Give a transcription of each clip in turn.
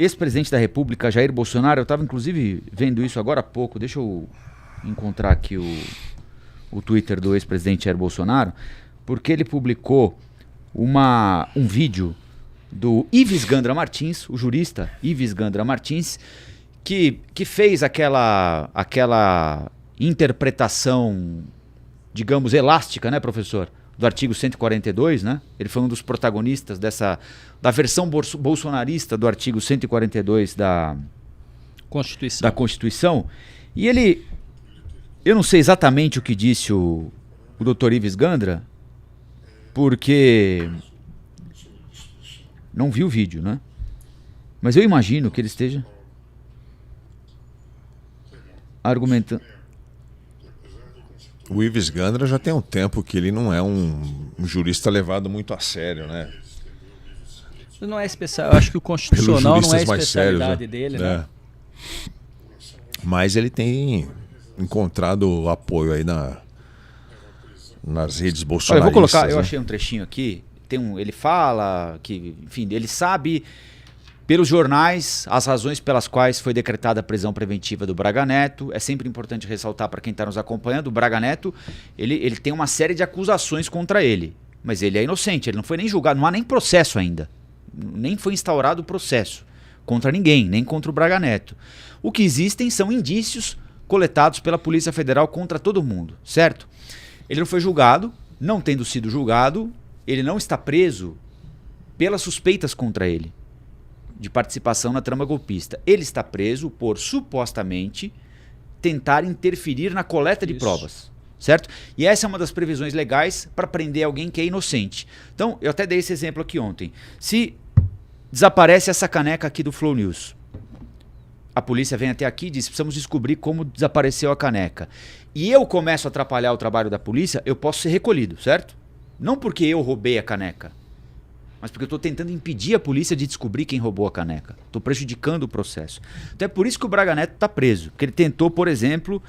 ex-presidente da República, Jair Bolsonaro, eu estava inclusive vendo isso agora há pouco, deixa eu encontrar aqui o Twitter do ex-presidente Jair Bolsonaro, porque ele publicou um vídeo do Ives Gandra Martins, o jurista Ives Gandra Martins, que fez aquela interpretação, digamos, elástica, né, professor? Do artigo 142, né? Ele foi um dos protagonistas da versão bolsonarista do artigo 142 da Constituição. E eu não sei exatamente o que disse o Dr. Ives Gandra, porque não vi o vídeo, né? Mas eu imagino que ele esteja argumentando. O Ives Gandra já tem um tempo que ele não é um jurista levado muito a sério, né? Não é especial, eu acho que o constitucional não é a especialidade dele, né? Mas ele tem encontrado apoio aí nas redes bolsonaristas. Olha, eu vou colocar, eu né? achei um trechinho aqui, ele fala que, enfim, ele sabe pelos jornais as razões pelas quais foi decretada a prisão preventiva do Braga Neto. É sempre importante ressaltar para quem está nos acompanhando, o Braga Neto, ele tem uma série de acusações contra ele, mas ele é inocente, ele não foi nem julgado, não há nem processo ainda, nem foi instaurado o processo contra ninguém, nem contra o Braga Neto. O que existem são indícios coletados pela Polícia Federal contra todo mundo, certo? Ele não foi julgado, não tendo sido julgado, ele não está preso pelas suspeitas contra ele de participação na trama golpista. Ele está preso por, supostamente, tentar interferir na coleta de provas, certo? E essa é uma das previsões legais para prender alguém que é inocente. Então, eu até dei esse exemplo aqui ontem. Se desaparece essa caneca aqui do Flow News, a polícia vem até aqui e diz, precisamos descobrir como desapareceu a caneca. E eu começo a atrapalhar o trabalho da polícia, eu posso ser recolhido, certo? Não porque eu roubei a caneca, mas porque eu estou tentando impedir a polícia de descobrir quem roubou a caneca. Estou prejudicando o processo. Então é por isso que o Braga Neto está preso. Porque ele tentou, por exemplo,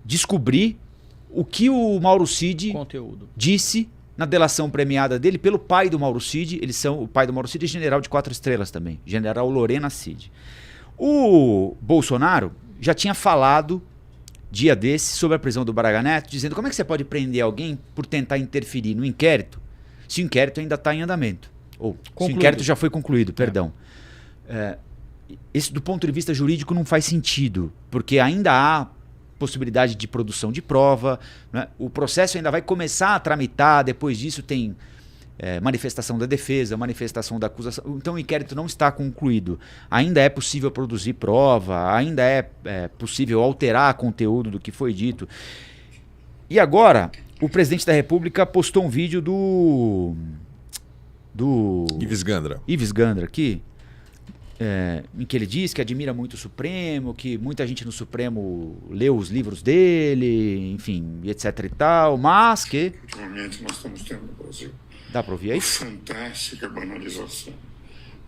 descobrir o que o Mauro Cid disse na delação premiada dele pelo pai do Mauro Cid. O pai do Mauro Cid é general de 4 estrelas também. General Lorena Cid. O Bolsonaro já tinha falado dia desse sobre a prisão do Braga Neto, dizendo como é que você pode prender alguém por tentar interferir no inquérito se o inquérito ainda está em andamento. Ou se o inquérito já foi concluído, perdão. Isso do ponto de vista jurídico não faz sentido, porque ainda há possibilidade de produção de prova, né? O processo ainda vai começar a tramitar, depois disso tem manifestação da defesa, manifestação da acusação. Então o inquérito não está concluído. Ainda é possível produzir prova, ainda é possível alterar conteúdo do que foi dito. E agora, o presidente da República postou um vídeo do Ives Gandra aqui, em que ele diz que admira muito o Supremo, que muita gente no Supremo leu os livros dele, enfim, etc e tal, mas que... Atualmente nós estamos tendo no Brasil dá para ouvir aí? Fantástica banalização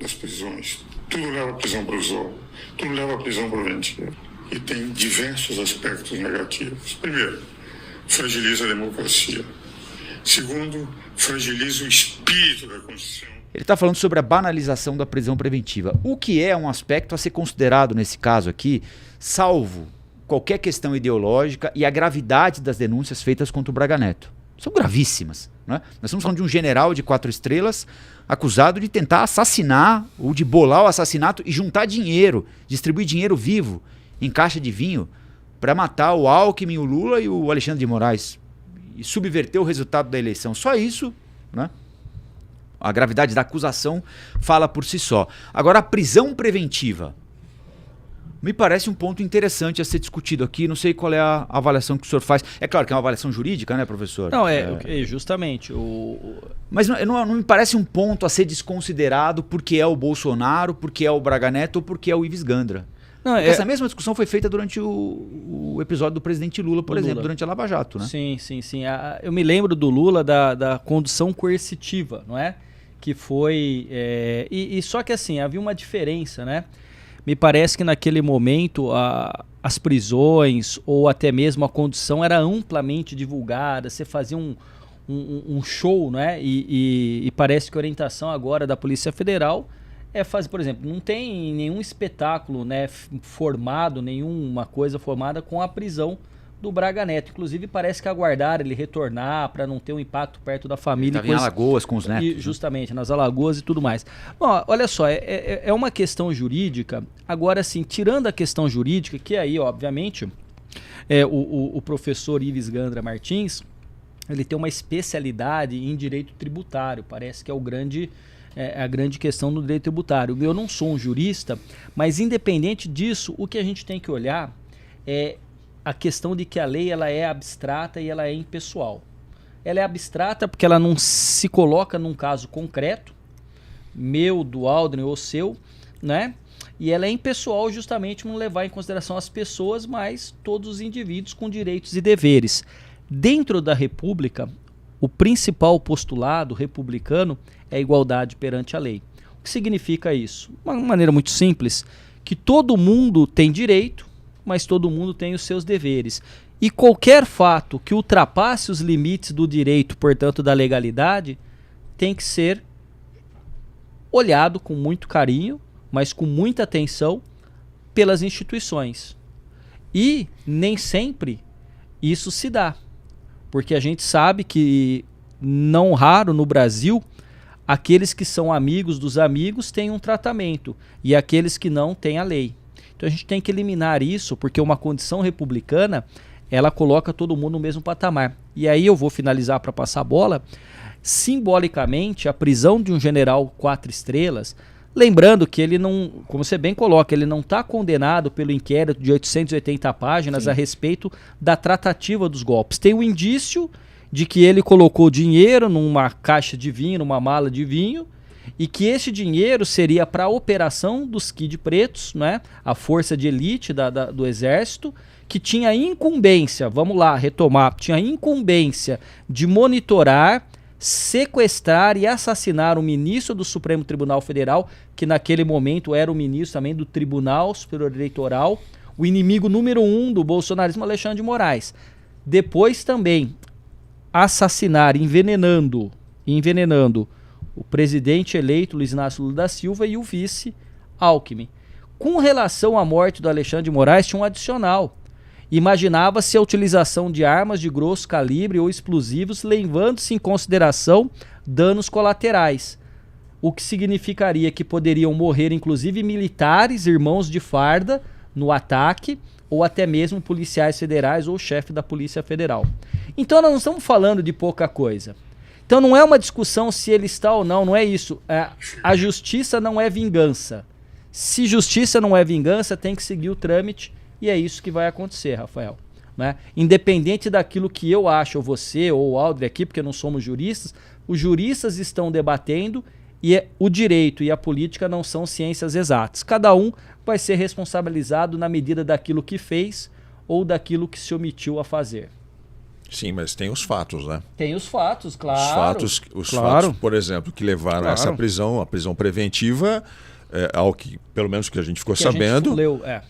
das prisões. Tudo leva à prisão provisória, tudo leva à prisão preventiva. E tem diversos aspectos negativos. Primeiro, fragiliza a democracia. Segundo, fragiliza o espírito da Constituição. Ele está falando sobre a banalização da prisão preventiva, o que é um aspecto a ser considerado nesse caso aqui, salvo qualquer questão ideológica e a gravidade das denúncias feitas contra o Braga Neto. São gravíssimas, né? Nós estamos falando de um general de 4 estrelas acusado de tentar assassinar ou de bolar o assassinato e juntar dinheiro, distribuir dinheiro vivo em caixa de vinho para matar o Alckmin, o Lula e o Alexandre de Moraes e subverter o resultado da eleição. Só isso, né? A gravidade da acusação fala por si só. Agora, a prisão preventiva me parece um ponto interessante a ser discutido aqui. Não sei qual é a avaliação que o senhor faz. É claro que é uma avaliação jurídica, né, professor? Não, justamente. Mas não me parece um ponto a ser desconsiderado porque é o Bolsonaro, porque é o Braga Neto ou porque é o Ives Gandra. Não, essa mesma discussão foi feita durante o episódio do presidente Lula, por exemplo, durante a Lava Jato, né? Sim. Eu me lembro do Lula da condução coercitiva, não é? Que foi... só que assim, havia uma diferença, né? Me parece que naquele momento as prisões ou até mesmo a condução era amplamente divulgada, você fazia um show, né? E parece que a orientação agora da Polícia Federal é fazer, por exemplo, não tem nenhum espetáculo, né, formado, nenhuma coisa formada com a prisão do Braga Neto. Inclusive parece que aguardaram ele retornar para não ter um impacto perto da família. Estava em Alagoas com os netos. E, justamente, nas Alagoas e tudo mais. Bom, olha só, é uma questão jurídica. Agora, assim, tirando a questão jurídica, que aí, obviamente, o professor Ives Gandra Martins, ele tem uma especialidade em direito tributário. Parece que é a grande questão do direito tributário. Eu não sou um jurista, mas independente disso, o que a gente tem que olhar é a questão de que a lei ela é abstrata e ela é impessoal. Ela é abstrata porque ela não se coloca num caso concreto, meu, do Aldrin ou seu, né? E ela é impessoal justamente por não levar em consideração as pessoas, mas todos os indivíduos com direitos e deveres. Dentro da República, o principal postulado republicano é a igualdade perante a lei. O que significa isso? De uma maneira muito simples, que todo mundo tem direito, mas todo mundo tem os seus deveres. E qualquer fato que ultrapasse os limites do direito, portanto da legalidade, tem que ser olhado com muito carinho, mas com muita atenção pelas instituições. E nem sempre isso se dá, porque a gente sabe que, não raro no Brasil, aqueles que são amigos dos amigos têm um tratamento e aqueles que não têm a lei. Então a gente tem que eliminar isso, porque uma condição republicana, ela coloca todo mundo no mesmo patamar. E aí eu vou finalizar para passar a bola. Simbolicamente, a prisão de um general 4 estrelas, lembrando que ele não, como você bem coloca, ele não está condenado pelo inquérito de 880 páginas Sim. a respeito da tratativa dos golpes. Tem um indício de que ele colocou dinheiro numa caixa de vinho, numa mala de vinho, e que esse dinheiro seria para a operação dos Kid Pretos, né? A força de elite do Exército, que tinha incumbência, vamos lá, retomar, tinha incumbência de monitorar, sequestrar e assassinar o ministro do Supremo Tribunal Federal, que naquele momento era o ministro também do Tribunal Superior Eleitoral, o inimigo número 1 do bolsonarismo, Alexandre de Moraes. Depois também assassinar, envenenando o presidente eleito Luiz Inácio Lula da Silva e o vice Alckmin. Com relação à morte do Alexandre de Moraes, tinha um adicional. Imaginava-se a utilização de armas de grosso calibre ou explosivos, levando-se em consideração danos colaterais, o que significaria que poderiam morrer inclusive militares, irmãos de farda, no ataque, ou até mesmo policiais federais ou chefe da Polícia Federal. Então nós não estamos falando de pouca coisa. Então não é uma discussão se ele está ou não, não é isso. A justiça não é vingança. Se justiça não é vingança, tem que seguir o trâmite e é isso que vai acontecer, Rafael. Né? Independente daquilo que eu acho, ou você, ou o Aldrin aqui, porque não somos juristas, os juristas estão debatendo e o direito e a política não são ciências exatas. Cada um vai ser responsabilizado na medida daquilo que fez ou daquilo que se omitiu a fazer. Sim, mas tem os fatos, né? Tem os fatos, claro. Os fatos, por exemplo, que levaram a essa prisão, a prisão preventiva, ao que, pelo menos que a gente ficou sabendo,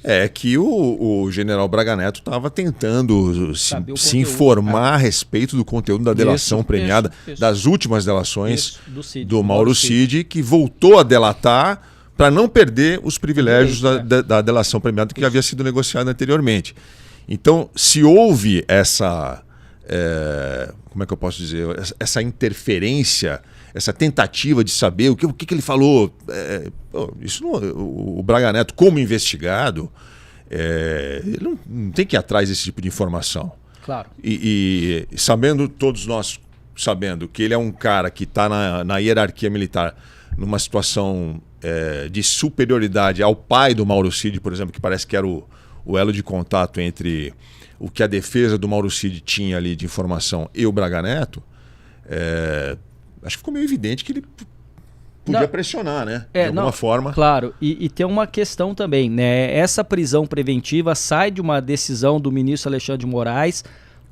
é que o general Braga Neto estava tentando se informar a respeito do conteúdo da delação premiada, das últimas delações do Mauro Cid, que voltou a delatar para não perder os privilégios da delação premiada que havia sido negociada anteriormente. Então, se houve essa... como é que eu posso dizer? Essa interferência, essa tentativa de saber o que ele falou. Isso não, o Braga Neto, como investigado, ele não tem que ir atrás desse tipo de informação. Claro. E sabendo, todos nós sabendo que ele é um cara que está na hierarquia militar numa situação de superioridade ao pai do Mauro Cid, por exemplo, que parece que era o elo de contato entre o que a defesa do Mauro Cid tinha ali de informação e o Braga Neto, acho que ficou meio evidente que ele podia pressionar, né? De alguma forma. Claro, e tem uma questão também, né? Essa prisão preventiva sai de uma decisão do ministro Alexandre de Moraes,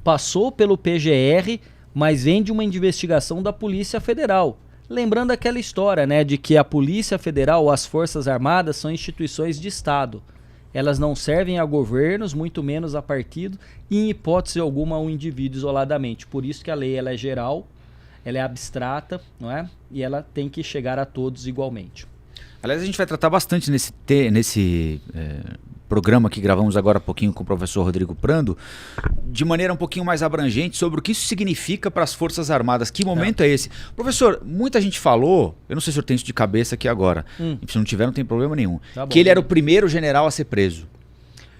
passou pelo PGR, mas vem de uma investigação da Polícia Federal. Lembrando aquela história, né, de que a Polícia Federal ou as Forças Armadas são instituições de Estado. Elas não servem a governos, muito menos a partido, e em hipótese alguma a um indivíduo isoladamente. Por isso que a lei ela é geral, ela é abstrata, não é? E ela tem que chegar a todos igualmente. Aliás, a gente vai tratar bastante nesse programa que gravamos agora há pouquinho com o professor Rodrigo Prando, de maneira um pouquinho mais abrangente sobre o que isso significa para as Forças Armadas. Que momento é esse? Professor, muita gente falou, eu não sei se eu tenho isso de cabeça aqui agora, se não tiver não tem problema nenhum, tá bom, que ele era o primeiro general a ser preso.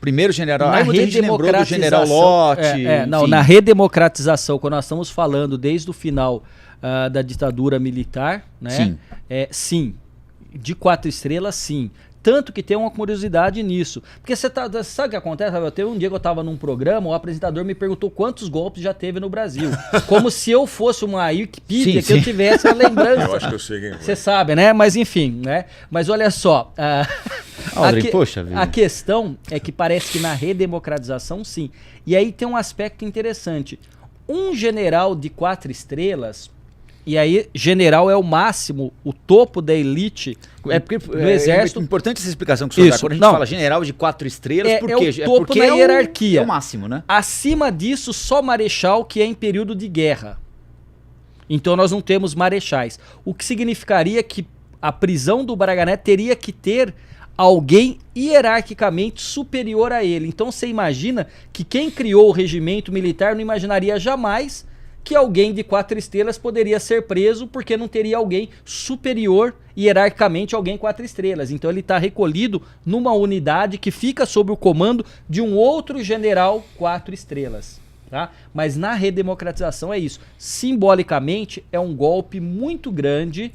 Primeiro general, muita gente lembrou do general Lott. Na redemocratização, quando nós estamos falando desde o final da ditadura militar, né? Sim. De 4 estrelas, sim. Tanto que tem uma curiosidade nisso. Porque você sabe o que acontece? Teve um dia que eu estava num programa, o apresentador me perguntou quantos golpes já teve no Brasil. Como se eu fosse uma Wikipedia que eu tivesse a lembrança. Eu acho que eu sei quem foi. Você sabe, né? Mas enfim, né? Mas olha só. A questão é que parece que na redemocratização, sim. E aí tem um aspecto interessante. Um general de 4 estrelas... E aí, general é o máximo, o topo da elite do exército. É importante essa explicação que o senhor dá. Quando a gente fala general de 4 estrelas, por quê? É o topo da hierarquia. É o máximo, né? Acima disso, só marechal, que é em período de guerra. Então nós não temos marechais. O que significaria que a prisão do Braga Neto teria que ter alguém hierarquicamente superior a ele. Então você imagina que quem criou o regimento militar não imaginaria jamais que alguém de 4 estrelas poderia ser preso porque não teria alguém superior hierarquicamente a alguém 4 estrelas. Então ele está recolhido numa unidade que fica sob o comando de um outro general 4 estrelas. Tá? Mas na redemocratização é isso. Simbolicamente é um golpe muito grande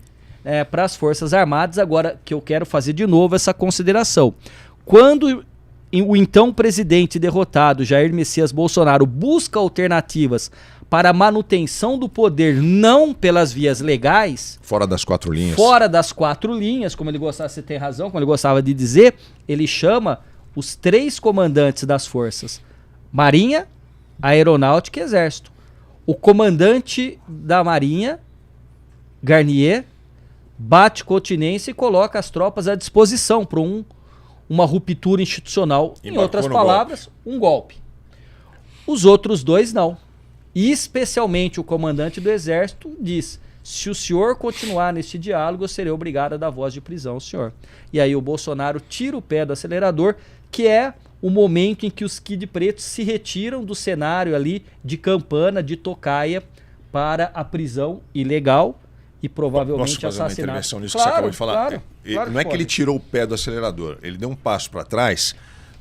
para as Forças Armadas. Agora que eu quero fazer de novo essa consideração. Quando o então presidente derrotado, Jair Messias Bolsonaro, busca alternativas para a manutenção do poder, não pelas vias legais... Fora das 4 linhas. Fora das 4 linhas, como ele gostava, você tem razão, como ele gostava de dizer, ele chama os 3 comandantes das forças, Marinha, Aeronáutica e Exército. O comandante da Marinha, Garnier, bate continência e coloca as tropas à disposição para uma ruptura institucional. Em outras palavras, um golpe. Os outros 2 não. E especialmente o comandante do Exército diz: se o senhor continuar neste diálogo, eu serei obrigado a dar voz de prisão ao senhor. E aí o Bolsonaro tira o pé do acelerador, que é o momento em que os Kid Pretos se retiram do cenário ali de Campana, de Tocaia, para a prisão ilegal e provavelmente assassinato. Posso fazer uma intervenção nisso que você acabou de falar? Claro não é que ele tirou o pé do acelerador, ele deu um passo para trás,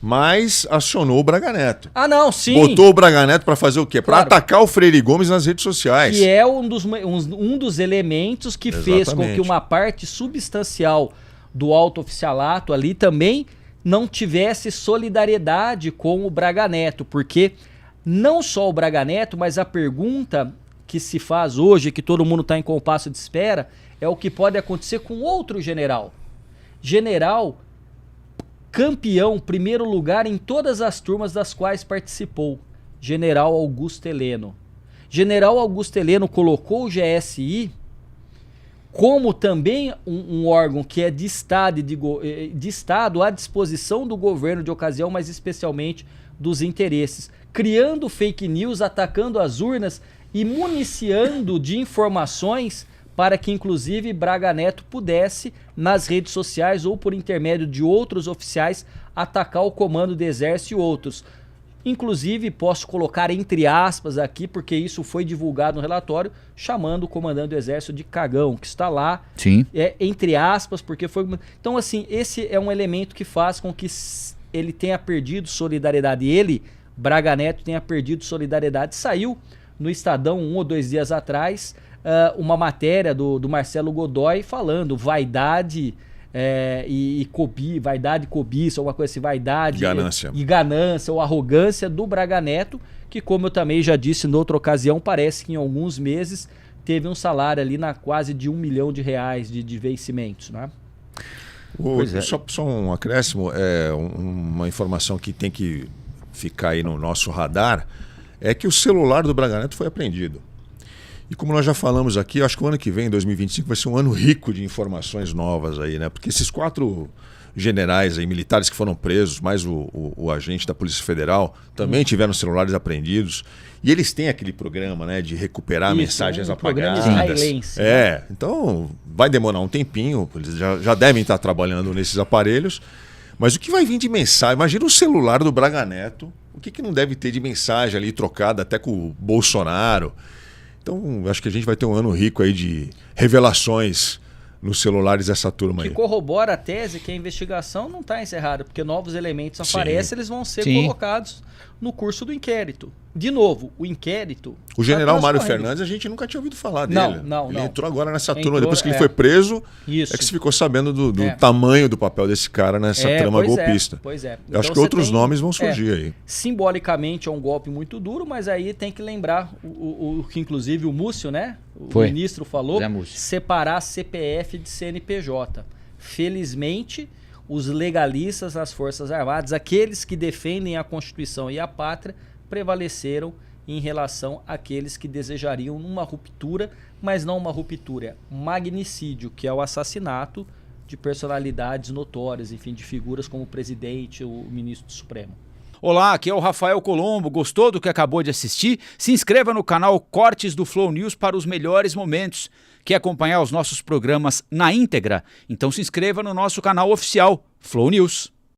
mas acionou o Braga Neto. Ah, não, sim. Botou o Braga Neto para fazer o quê? Para atacar o Freire Gomes nas redes sociais. Que é um dos elementos que fez com que uma parte substancial do alto oficialato ali também não tivesse solidariedade com o Braga Neto. Porque não só o Braga Neto, mas a pergunta que se faz hoje, que todo mundo está em compasso de espera, é o que pode acontecer com outro general. General campeão, primeiro lugar em todas as turmas das quais participou, General Augusto Heleno. General Augusto Heleno colocou o GSI como também um órgão que é de Estado à disposição do governo de ocasião, mas especialmente dos interesses, criando fake news, atacando as urnas e municiando de informações para que, inclusive, Braga Neto pudesse, nas redes sociais ou por intermédio de outros oficiais, atacar o comando do Exército e outros. Inclusive, posso colocar entre aspas aqui, porque isso foi divulgado no relatório, chamando o comandante do Exército de cagão, que está lá. Sim. Entre aspas, porque foi... Então, assim, esse é um elemento que faz com que ele tenha perdido solidariedade. Ele, Braga Neto, tenha perdido solidariedade. Saiu no Estadão 1 ou 2 dias atrás uma matéria do Marcelo Godoy falando vaidade vaidade e cobiça, alguma coisa assim, vaidade e ganância ou arrogância do Braga Neto, que, como eu também já disse noutra ocasião, parece que em alguns meses teve um salário ali na quase de R$1 milhão de vencimentos, né? Só um acréscimo, uma informação que tem que ficar aí no nosso radar, é que o celular do Braga Neto foi apreendido. E como nós já falamos aqui, acho que o ano que vem, 2025, vai ser um ano rico de informações novas aí, né? Porque esses 4 generais aí, militares que foram presos, mais o agente da Polícia Federal, também tiveram celulares apreendidos. E eles têm aquele programa, né, de recuperar mensagens apagadas. Israelense. Então vai demorar um tempinho, eles já devem estar trabalhando nesses aparelhos. Mas o que vai vir de mensagem? Imagina o celular do Braga Neto, o que não deve ter de mensagem ali trocada até com o Bolsonaro. Então acho que a gente vai ter um ano rico aí de revelações nos celulares dessa turma aí. Que corrobora a tese que a investigação não está encerrada, porque novos elementos aparecem, eles vão ser colocados no curso do inquérito. De novo, o inquérito... O general Mário Fernandes, a gente nunca tinha ouvido falar dele. Não. Ele entrou agora nessa turma, depois que ele foi preso, é que se ficou sabendo do tamanho do papel desse cara nessa trama golpista. Pois é. Eu acho que outros nomes vão surgir aí. Simbolicamente é um golpe muito duro, mas aí tem que lembrar o que inclusive o Múcio, né? O ministro falou, separar CPF de CNPJ. Felizmente, os legalistas nas Forças Armadas, aqueles que defendem a Constituição e a pátria, prevaleceram em relação àqueles que desejariam uma ruptura, mas não uma ruptura, magnicídio, que é o assassinato de personalidades notórias, enfim, de figuras como o presidente, o ministro do Supremo. Olá, aqui é o Rafael Colombo. Gostou do que acabou de assistir? Se inscreva no canal Cortes do Flow News para os melhores momentos. Quer acompanhar os nossos programas na íntegra? Então se inscreva no nosso canal oficial, Flow News.